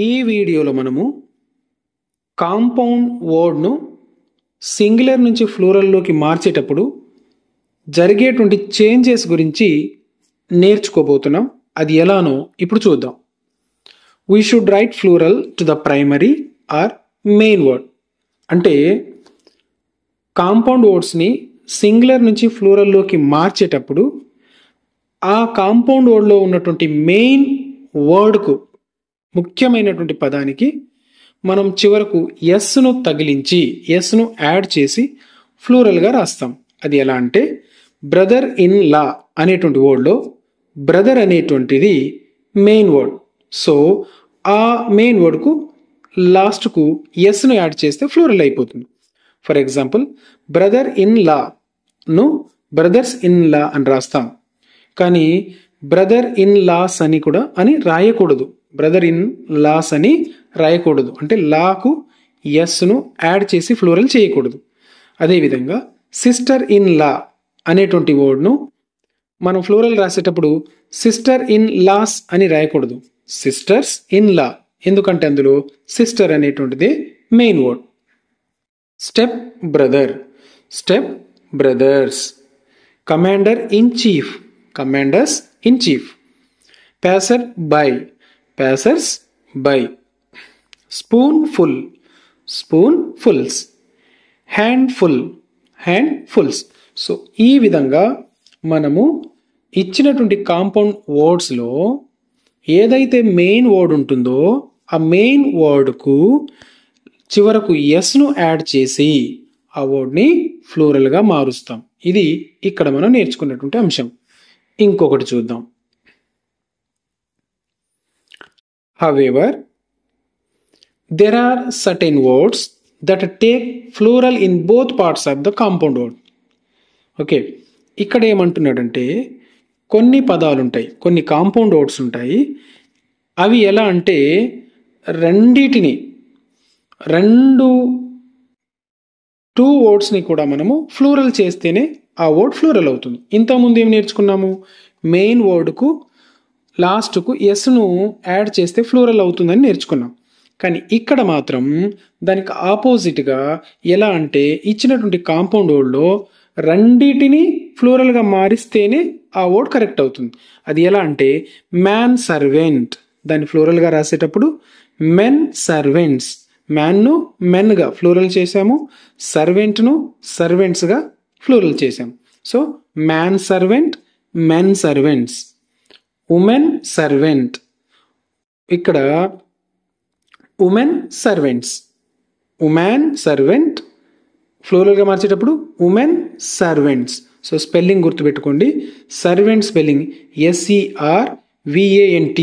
ఈ వీడియోలో మనము కాంపౌండ్ వర్డ్ను సింగులర్ నుంచి ఫ్లూరల్లోకి మార్చేటప్పుడు జరిగేటువంటి చేంజెస్ గురించి నేర్చుకోబోతున్నాం. అది ఎలానో ఇప్పుడు చూద్దాం. We should write plural to the primary or main word. అంటే కాంపౌండ్ వర్డ్స్ని సింగులర్ నుంచి ఫ్లూరల్లోకి మార్చేటప్పుడు ఆ కాంపౌండ్ వర్డ్లో ఉన్నటువంటి మెయిన్ వర్డ్కు ముఖ్యమైనటువంటి పదానికి మనం చివరకు ఎస్ను తగిలించి ఎస్ను యాడ్ చేసి ఫ్లూరల్గా రాస్తాం. అది ఎలా అంటే బ్రదర్ ఇన్ లా అనేటువంటి వర్డ్లో బ్రదర్ అనేటువంటిది మెయిన్ వర్డ్. సో ఆ మెయిన్ వర్డ్కు లాస్ట్కు ఎస్ను యాడ్ చేస్తే ఫ్లూరల్ అయిపోతుంది. ఫర్ ఎగ్జాంపుల్ బ్రదర్ ఇన్ లాను బ్రదర్స్ ఇన్ లా అని రాస్తాం. కానీ బ్రదర్ ఇన్ లాస్ అని కూడా అని రాయకూడదు. బ్రదర్ ఇన్ లాస్ అని రాయకూడదు. అంటే లాకు ఎస్ను యాడ్ చేసి ఫ్లూరల్ చేయకూడదు. అదేవిధంగా సిస్టర్ ఇన్ లా అనేటువంటి వర్డ్ను మనం ఫ్లూరల్ రాసేటప్పుడు సిస్టర్ ఇన్ లాస్ అని రాయకూడదు. Sisters in law. ఎందుకంటే అందులో సిస్టర్ అనేటువంటిది main word. Step brother, step brothers. Commander in chief, commanders in chief. Passer by, passers by. Spoonful, spoonfuls. Handful, handfuls. So ఈ విధంగా మనము ఇచ్చినటువంటి compound వర్డ్స్లో ఏదైతే మెయిన్ వర్డ్ ఉంటుందో ఆ మెయిన్ వర్డ్కు చివరకు ఎస్ను యాడ్ చేసి ఆ వర్డ్ని ఫ్లూరల్గా మారుస్తాం. ఇది ఇక్కడ మనం నేర్చుకున్నటువంటి అంశం. ఇంకొకటి చూద్దాం. However, there are certain words that take plural in both parts of the compound word. Okay, ఇక్కడ ఏమంటున్నాడంటే కొన్ని పదాలు ఉంటాయి, కొన్ని కాంపౌండ్ వర్డ్స్ ఉంటాయి. అవి ఎలా అంటే రెండిటిని టూ వర్డ్స్ని కూడా మనము ఫ్లూరల్ చేస్తేనే ఆ వర్డ్ ఫ్లూరల్ అవుతుంది. ఇంతకుముందు ఏం నేర్చుకున్నాము? మెయిన్ వర్డ్కు లాస్ట్కు ఎస్ను యాడ్ చేస్తే ఫ్లూరల్ అవుతుందని నేర్చుకున్నాం. కానీ ఇక్కడ మాత్రం దానికి ఆపోజిట్గా ఎలా అంటే ఇచ్చినటువంటి కాంపౌండ్ వర్డ్లో రెండిటిని ఫ్లూరల్గా మారిస్తేనే ఆ వర్డ్ కరెక్ట్ అవుతుంది. అది ఎలా అంటే మ్యాన్ సర్వెంట్, దాన్ని ఫ్లూరల్గా రాసేటప్పుడు మెన్ సర్వెంట్స్. మ్యాన్ను మెన్గా ఫ్లూరల్ చేసాము, సర్వెంట్ను సర్వెంట్స్గా ఫ్లూరల్ చేసాము. So man servant, men servants. Women servant, ఇక్కడ ఉమెన్ సర్వెంట్స్. ఉమెన్ సర్వెంట్ ఫ్లూరల్గా మార్చేటప్పుడు ఉమెన్ సర్వెంట్స్. సో స్పెల్లింగ్ గుర్తుపెట్టుకోండి. Servant spelling SERVANT,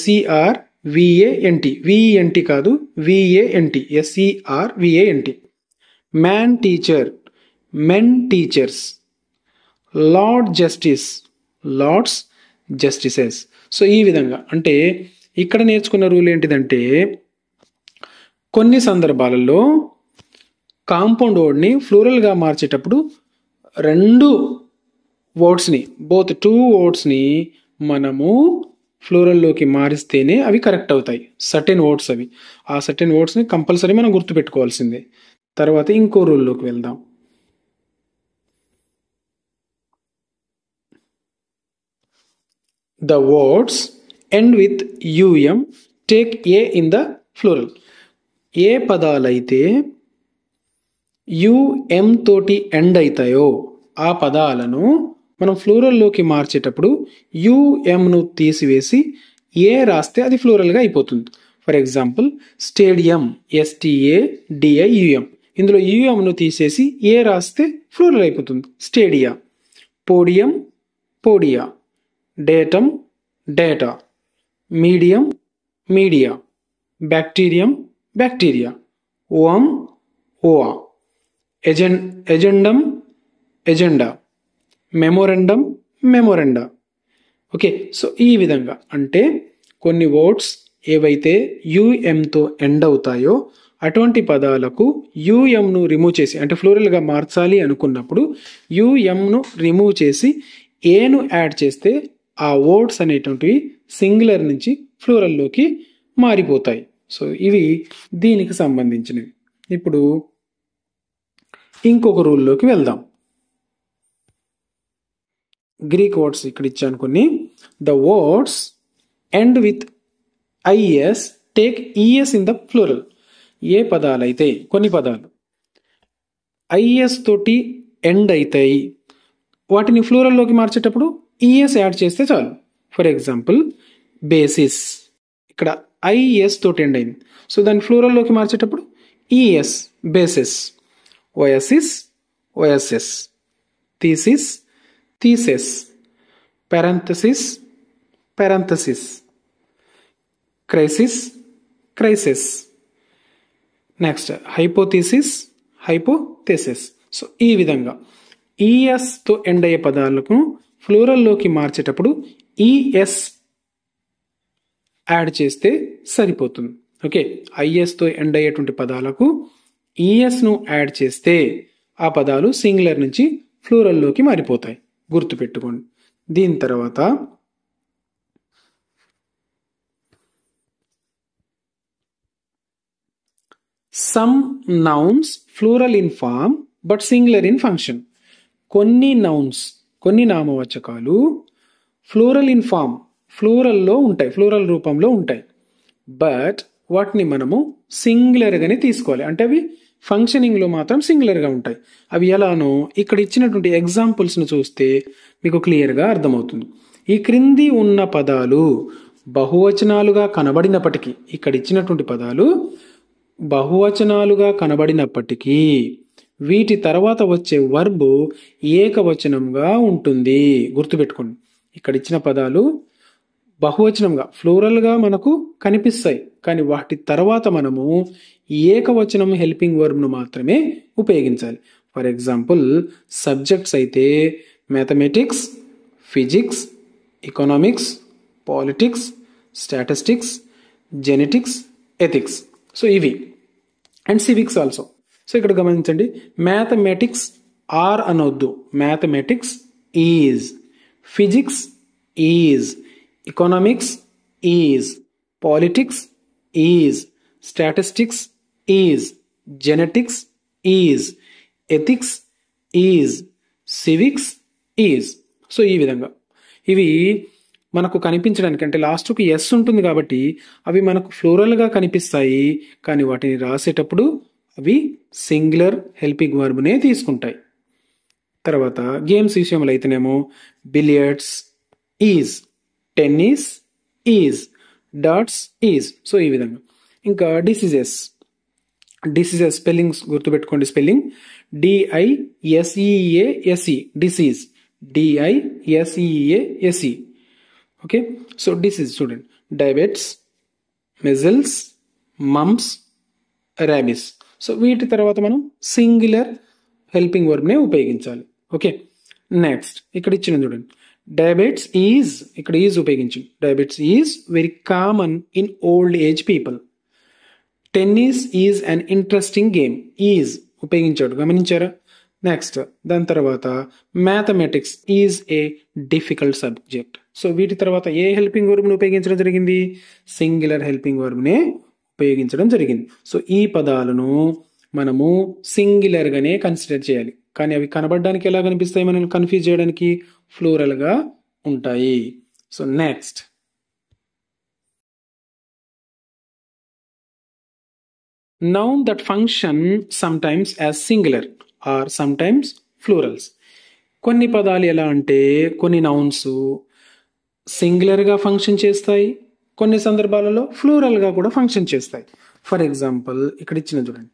SERVANT, VENT కాదు, VANT, SERVANT. Man teacher, men teachers. Lord justice, lords justices. So ఈ విధంగా అంటే ఇక్కడ నేర్చుకున్న రూల్ ఏంటిదంటే కొన్ని సందర్భాలలో కాంపౌండ్ వర్డ్ని ఫ్లూరల్గా మార్చేటప్పుడు రెండు వర్డ్స్ని, బోత్ టూ వర్డ్స్ని మనము ఫ్లూరల్లోకి మారిస్తేనే అవి కరెక్ట్ అవుతాయి. సర్టెన్ వర్డ్స్ అవి. ఆ సర్టెన్ వర్డ్స్ని కంపల్సరీ మనం గుర్తుపెట్టుకోవాల్సిందే. తర్వాత ఇంకో రూల్లోకి వెళ్దాం. The words end with UM take A in the plural. ఏ పదాలైతే UM తోటి ఎండ్ అవుతాయో ఆ పదాలను మనం ఫ్లూరల్లోకి మార్చేటప్పుడు UMను తీసివేసి ఏ రాస్తే అది ఫ్లూరల్గా అయిపోతుంది. For example stadium, STADIUM. ఇందులో UMను తీసేసి ఏ రాస్తే ఫ్లూరల్ అయిపోతుంది, stadia. Podium, podia. Datum, data. Medium, media. Bacterium, bacteria. Ovum, ova. Agendum, agenda. Memorandum, memoranda. Okay, so ఈ విధంగా అంటే కొన్ని వర్డ్స్ ఏవైతే UMతో ఎండ్ అవుతాయో అటువంటి పదాలకు UMను రిమూవ్ చేసి, అంటే ఫ్లూరల్గా మార్చాలి అనుకున్నప్పుడు UMను రిమూవ్ చేసి ఏను యాడ్ చేస్తే ఆ వర్డ్స్ అనేటువంటివి సింగులర్ నుంచి ఫ్లూరల్లోకి మారిపోతాయి. సో ఇవి దీనికి సంబంధించినవి. ఇప్పుడు ఇంకొక రూల్లోకి వెళ్దాం. గ్రీక్ వర్డ్స్ ఇక్కడ ఇచ్చాను కొన్ని. The words end with IS take ES in the plural. ఏ పదాలైతే, కొన్ని పదాలు ఐఎస్ తోటి ఎండ్ అవుతాయి, వాటిని ఫ్లోరల్లోకి మార్చేటప్పుడు ఈఎస్ యాడ్ చేస్తే చాలు. ఫర్ ఎగ్జాంపుల్ బేసిస్, ఇక్కడ ఐఎస్ తోటి ఎండ్ అయింది, సో దాన్ని ఫ్లోరల్లోకి మార్చేటప్పుడు ES, bases. Oasis, oases. Thesis, theses. Parenthesis, parentheses. Crisis, crises. Next hypothesis, hypotheses. So ఈ విధంగా ఈఎస్తో ఎండ్ అయ్యే పదాలకు ఫ్లోరల్లోకి మార్చేటప్పుడు ఈఎస్ యాడ్ చేస్తే సరిపోతుంది. ఓకే, ఐఎస్తో ఎండ్ అయ్యేటువంటి పదాలకు ఈఎస్ను యాడ్ చేస్తే ఆ పదాలు సింగులర్ నుంచి ఫ్లూరల్లోకి మారిపోతాయి, గుర్తుపెట్టుకోండి. దీని తర్వాత some nouns plural in form but singular in function. కొన్ని నౌన్స్, కొన్ని నామవాచకాలు ఫ్లూరల్ ఇన్ ఫార్మ్, ఫ్లూరల్లో ఉంటాయి, ఫ్లూరల్ రూపంలో ఉంటాయి, బట్ వాటిని మనము సింగులర్గానే తీసుకోవాలి. అంటే అవి ఫంక్షనింగ్లో మాత్రం సింగులర్గా ఉంటాయి. అవి ఎలానో ఇక్కడ ఇచ్చినటువంటి ఎగ్జాంపుల్స్ను చూస్తే మీకు క్లియర్గా అర్థమవుతుంది. ఈ క్రింది ఉన్న పదాలు బహువచనాలుగా కనబడినప్పటికీ, ఇక్కడ ఇచ్చినటువంటి పదాలు బహువచనాలుగా కనబడినప్పటికీ వీటి తర్వాత వచ్చే వర్బ్ ఏకవచనంగా ఉంటుంది. గుర్తుపెట్టుకోండి, ఇక్కడ ఇచ్చిన పదాలు బహువచనంగా, ఫ్లోరల్గా మనకు కనిపిస్తాయి, కానీ వాటి తర్వాత మనము ఏకవచనం హెల్పింగ్ వర్బ్ను మాత్రమే ఉపయోగించాలి. ఫర్ ఎగ్జాంపుల్ సబ్జెక్ట్స్ అయితే mathematics, physics, economics, politics, statistics, genetics, ethics. So ఇవి, అండ్ సివిక్స్ ఆల్సో. సో ఇక్కడ గమనించండి, మ్యాథమెటిక్స్ ఆర్ అనొద్దు, mathematics is, physics is, economics is, politics is, statistics is, genetics is, ethics is, civics is. So ఈ విధంగా ఇవి మనకు కనిపించడానికి, అంటే లాస్ట్కు ఎస్ ఉంటుంది కాబట్టి అవి మనకు ఫ్లోరల్గా కనిపిస్తాయి, కానీ వాటిని రాసేటప్పుడు అవి సింగులర్ హెల్పింగ్ వర్బ్నే తీసుకుంటాయి. తర్వాత గేమ్స్ విషయంలో అయితేనేమో billiards is, tennis is, dots is. So ఈ విధంగా. ఇంకా డిసీజెస్, డిసీజెస్ స్పెల్లింగ్స్ గుర్తుపెట్టుకోండి. Spelling డిఐఎస్ఈఏఎస్ఈ, disease, డిఐఎస్ఈఏఎస్ఈ. Okay, so disease చూడండి, డయాబెటిస్, మెజిల్స్, మమ్స్, ర్యాబిస్. సో వీటి తర్వాత మనం సింగులర్ హెల్పింగ్ వర్బ్నే ఉపయోగించాలి. ఓకే, నెక్స్ట్ ఇక్కడ ఇచ్చిన చూడండి, డయాబెటిస్ ఈజ్, ఇక్కడ ఈజ్ ఉపయోగించింది. Diabetes is very common in old age people. Tennis is an interesting game, is ఉపయోగించాడు, గమనించారా? నెక్స్ట్ దాని తర్వాత mathematics is a difficult subject. So వీటి తర్వాత ఏ హెల్పింగ్ వర్బ్ను ఉపయోగించడం జరిగింది? సింగులర్ హెల్పింగ్ వర్బ్నే ఉపయోగించడం జరిగింది. సో ఈ పదాలను మనము సింగులర్గానే కన్సిడర్ చేయాలి, కానీ అవి కనబడడానికి ఎలా కనిపిస్తాయి, మనం కన్ఫ్యూజ్ చేయడానికి ఫ్లూరల్గా ఉంటాయి. So next noun that function sometimes as singular or sometimes plurals. కొన్ని పదాలు ఎలా అంటే కొన్ని నౌన్స్ సింగులర్గా ఫంక్షన్ చేస్తాయి, కొన్ని సందర్భాలలో ఫ్లూరల్గా కూడా ఫంక్షన్ చేస్తాయి. ఫర్ ఎగ్జాంపుల్ ఇక్కడ ఇచ్చిన చూడండి,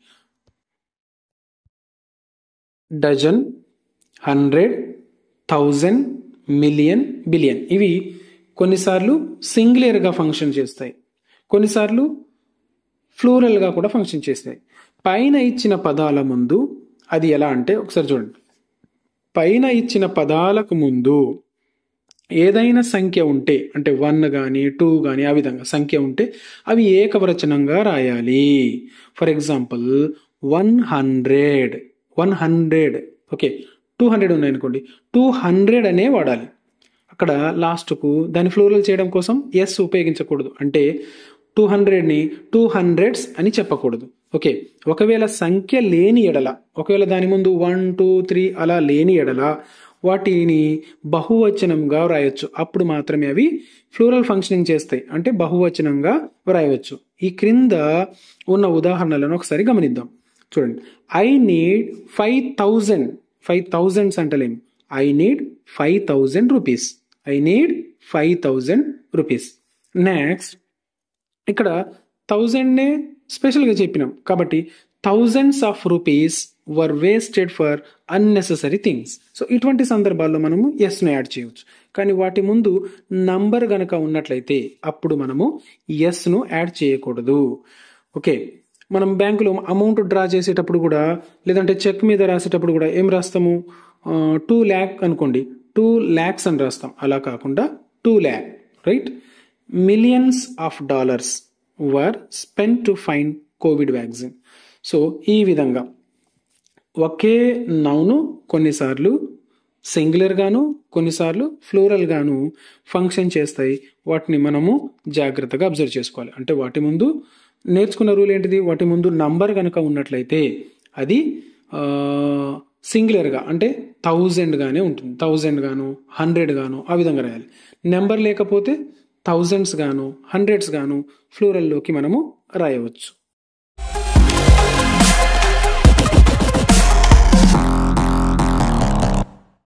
డజన్, 100, 1000, మిలియన్, బిలియన్. ఇవి కొన్నిసార్లు సింగులర్గా ఫంక్షన్ చేస్తాయి, కొన్నిసార్లు ఫ్లూరల్గా కూడా ఫంక్షన్ చేస్తాయి. పైన ఇచ్చిన పదాల ముందు అది ఎలా అంటే ఒకసారి చూడండి, పైన ఇచ్చిన పదాలకు ముందు ఏదైనా సంఖ్య ఉంటే, అంటే 1 కానీ 2 కానీ ఆ విధంగా సంఖ్య ఉంటే అవి ఏకవచనంగా రాయాలి. For example 100, 100. ఓకే, 200 ఉన్నాయనుకోండి, 200 అనే వాడాలి. అక్కడ లాస్ట్కు దాన్ని ఫ్లూరల్ చేయడం కోసం ఎస్ ఉపయోగించకూడదు. అంటే 200ని 200s అని చెప్పకూడదు. ఓకే, ఒకవేళ సంఖ్య లేని ఎడల, ఒకవేళ దాని ముందు 1 2 3 అలా లేని ఎడల వాటిని బహువచనంగా వ్రాయొచ్చు. అప్పుడు మాత్రమే అవి ఫ్లూరల్ ఫంక్షనింగ్ చేస్తాయి, అంటే బహువచనంగా వ్రాయవచ్చు. ఈ క్రింద ఉన్న ఉదాహరణలను ఒకసారి గమనిద్దాం. చూడండి, ఐ నీడ్ 5,000. 5,000 అంటలేము, I need 5,000 rupees. I need 5,000 rupees. Next ఇక్కడ 1000నే స్పెషల్గా చెప్పినాం కాబట్టి thousands of rupees were wasted for unnecessary things. So ఇటువంటి సందర్భాల్లో మనము ఎస్ను యాడ్ చేయవచ్చు. కానీ వాటి ముందు నంబర్ గనక ఉన్నట్లయితే అప్పుడు మనము ఎస్ను యాడ్ చేయకూడదు. ఓకే, మనం బ్యాంకులో అమౌంట్ డ్రా చేసేటప్పుడు కూడా, లేదంటే చెక్ మీద రాసేటప్పుడు కూడా ఏం రాస్తాము? 2 lakh అనుకోండి, 2 lakhs అని రాస్తాం. అలా కాకుండా 2 lakh, right? Millions of dollars were spent to find Covid vaccine. So ఈ విధంగా ఒకే నౌను కొన్నిసార్లు సింగులర్ గాను, కొన్నిసార్లు ఫ్లూరల్ గాను ఫంక్షన్ చేస్తాయి. వాటిని మనము జాగ్రత్తగా అబ్జర్వ్ చేసుకోవాలి. అంటే వాటి ముందు నేర్చుకున్న రూల్ ఏంటిది? వాటి ముందు నంబర్ కనుక ఉన్నట్లయితే అది సింగులర్గా, అంటే 1000 గానే ఉంటుంది. 1000 గాను, 100 గాను ఆ విధంగా రాయాలి. నెంబర్ లేకపోతే thousands గాను, hundreds గాను ఫ్లూరల్లోకి మనము రాయవచ్చు.